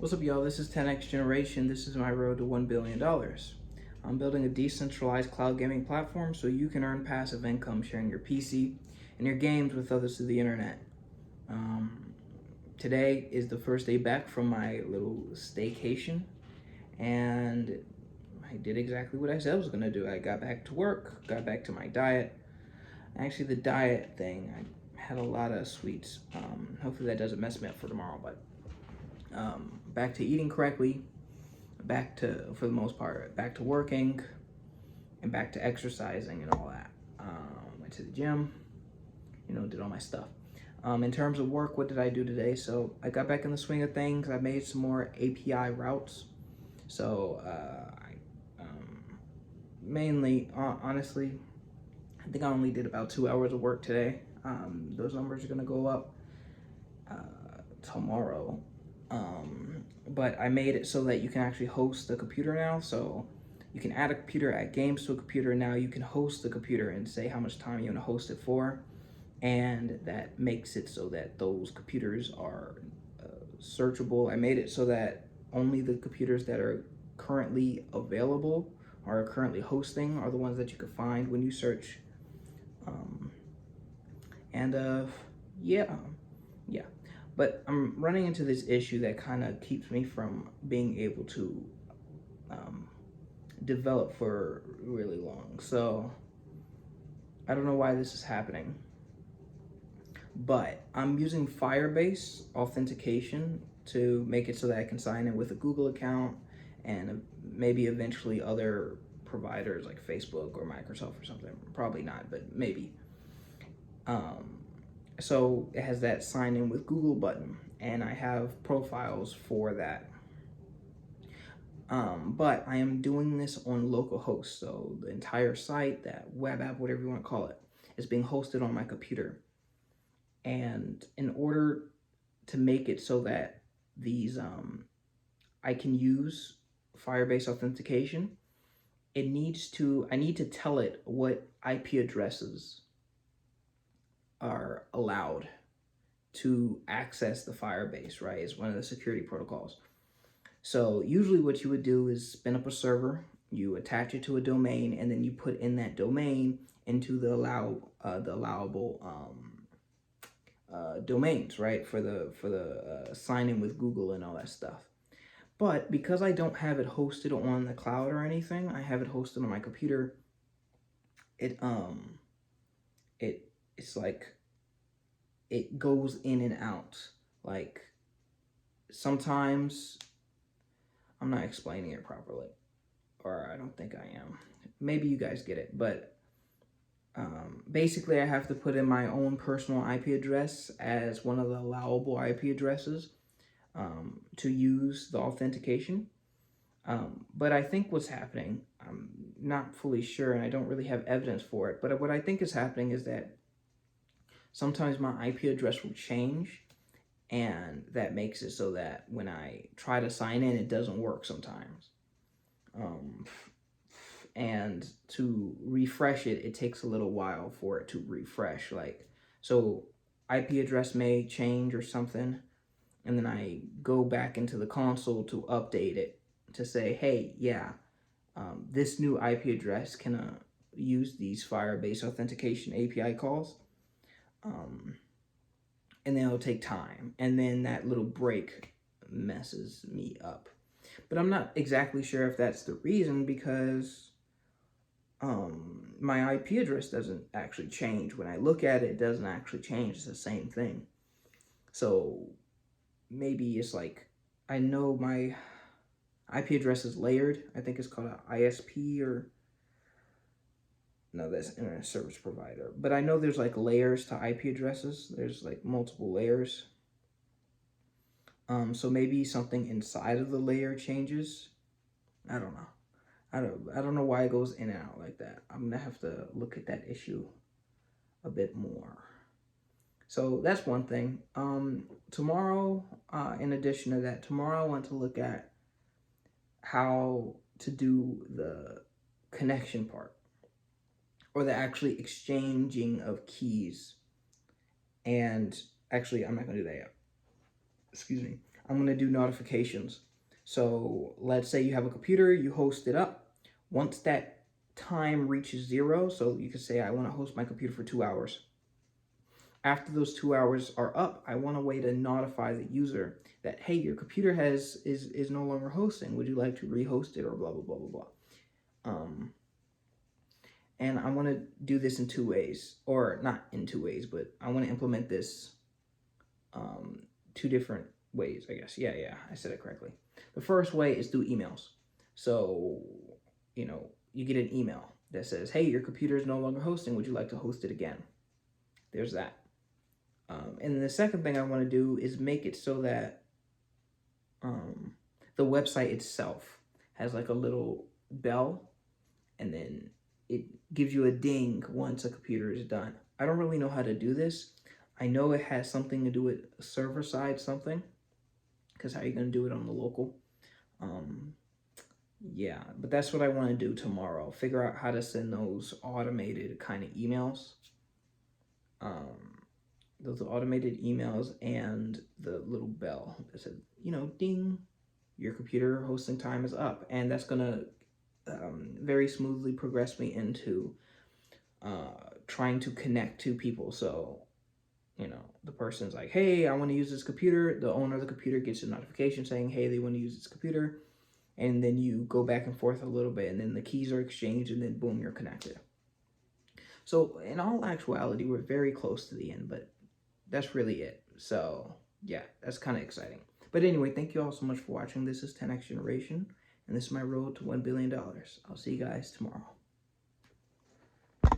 What's up, y'all? This is 10X Generation. This is my road to $1 billion. I'm building a decentralized cloud gaming platform so you can earn passive income sharing your PC and your games with others through the internet. Um, Today is the first day back from my little staycation, and I did exactly what I said I was going to do. I got back to work, got back to my diet. Actually, the diet thing, I had a lot of sweets. Hopefully that doesn't mess me up for tomorrow, but back to eating correctly, back to, for the most part, back to working, and back to exercising and all that. Went to the gym, did all my stuff. In terms of work, what did I do today? So I got back in the swing of things. I made some more API routes. So I mainly, honestly, I think I only did about 2 hours of work today. Those numbers are gonna go up tomorrow. But I made it so that you can actually host the computer now. So you can add a computer, add games to a computer. Now you can host the computer and say how much time you want to host it for. And that makes it so that those computers are searchable. I made it so that only the computers that are currently available or currently hosting are the ones that you can find when you search. Um, and yeah, yeah. But I'm running into this issue that kind of keeps me from being able to um, develop for really long. So I don't know why this is happening, but I'm using Firebase authentication to make it so that I can sign in with a Google account and maybe eventually other providers like Facebook or Microsoft or something. Probably not, but maybe. Um, so it has that sign in with Google button, and I have profiles for that. But I am doing this on localhost, so the entire site, that web app, whatever you want to call it, is being hosted on my computer. And in order to make it so that these I can use Firebase authentication, I need to tell it what IP addresses are allowed to access the Firebase, right? It's one of the security protocols. So usually what you would do is spin up a server, you attach it to a domain, and then you put in that domain into the allowable domains, right? For the sign in with Google and all that stuff. But because I don't have it hosted on the cloud or anything, I have it hosted on my computer. It it's like it goes in and out. Like sometimes I'm not explaining it properly, or I don't think I am. Maybe you guys get it, but basically I have to put in my own personal IP address as one of the allowable IP addresses to use the authentication. But I think what's happening, I'm not fully sure and I don't really have evidence for it, but what I think is happening is that sometimes my IP address will change, and that makes it so that when I try to sign in, it doesn't work sometimes. And to refresh it, it takes a little while for it to refresh. So IP address may change or something, and then I go back into the console to update it to say, hey, yeah, this new IP address can use these Firebase authentication API calls. And then it'll take time. And then that little break messes me up. But I'm not exactly sure if that's the reason, because my IP address doesn't actually change. When I look at it, it doesn't actually change. It's the same thing. So maybe it's like, I know my IP address is layered. I think it's called an ISP, or no, that's internet service provider. But I know there's like layers to IP addresses. There's like multiple layers. So maybe something inside of the layer changes. I don't know. I don't know why it goes in and out like that. I'm gonna have to look at that issue a bit more. So that's one thing. Tomorrow, in addition to that, tomorrow I want to look at how to do the connection part, or the actually exchanging of keys. And actually, I'm not gonna do that yet. Excuse me. I'm going to do notifications. So let's say you have a computer, you host it up. Once that time reaches 0, so you could say I want to host my computer for 2 hours. After those 2 hours are up, I want a way to notify the user that, hey, your computer is no longer hosting. Would you like to rehost it, or blah, blah, blah, blah, blah. And I want to do this in 2 ways, or not in 2 ways, but I want to implement this 2 different ways, I guess. Yeah, I said it correctly. The first way is through emails. So, you get an email that says, hey, your computer is no longer hosting. Would you like to host it again? There's that. And then the second thing I want to do is make it so that the website itself has like a little bell, and then it gives you a ding once a computer is done. I don't really know how to do this. I know it has something to do with server side something, because how are you going to do it on the local? Yeah, but that's what I want to do tomorrow. Figure out how to send those automated kind of emails. Those automated emails and the little bell that said, ding, your computer hosting time is up. And that's going to very smoothly progress me into trying to connect to people. So, the person's like, hey, I want to use this computer. The owner of the computer gets a notification saying, hey, they want to use this computer. And then you go back and forth a little bit, and then the keys are exchanged, and then boom, you're connected. So in all actuality, we're very close to the end, but that's really it. So yeah, that's kind of exciting. But anyway, thank you all so much for watching. This is 10X Generation, and this is my road to $1 billion. I'll see you guys tomorrow.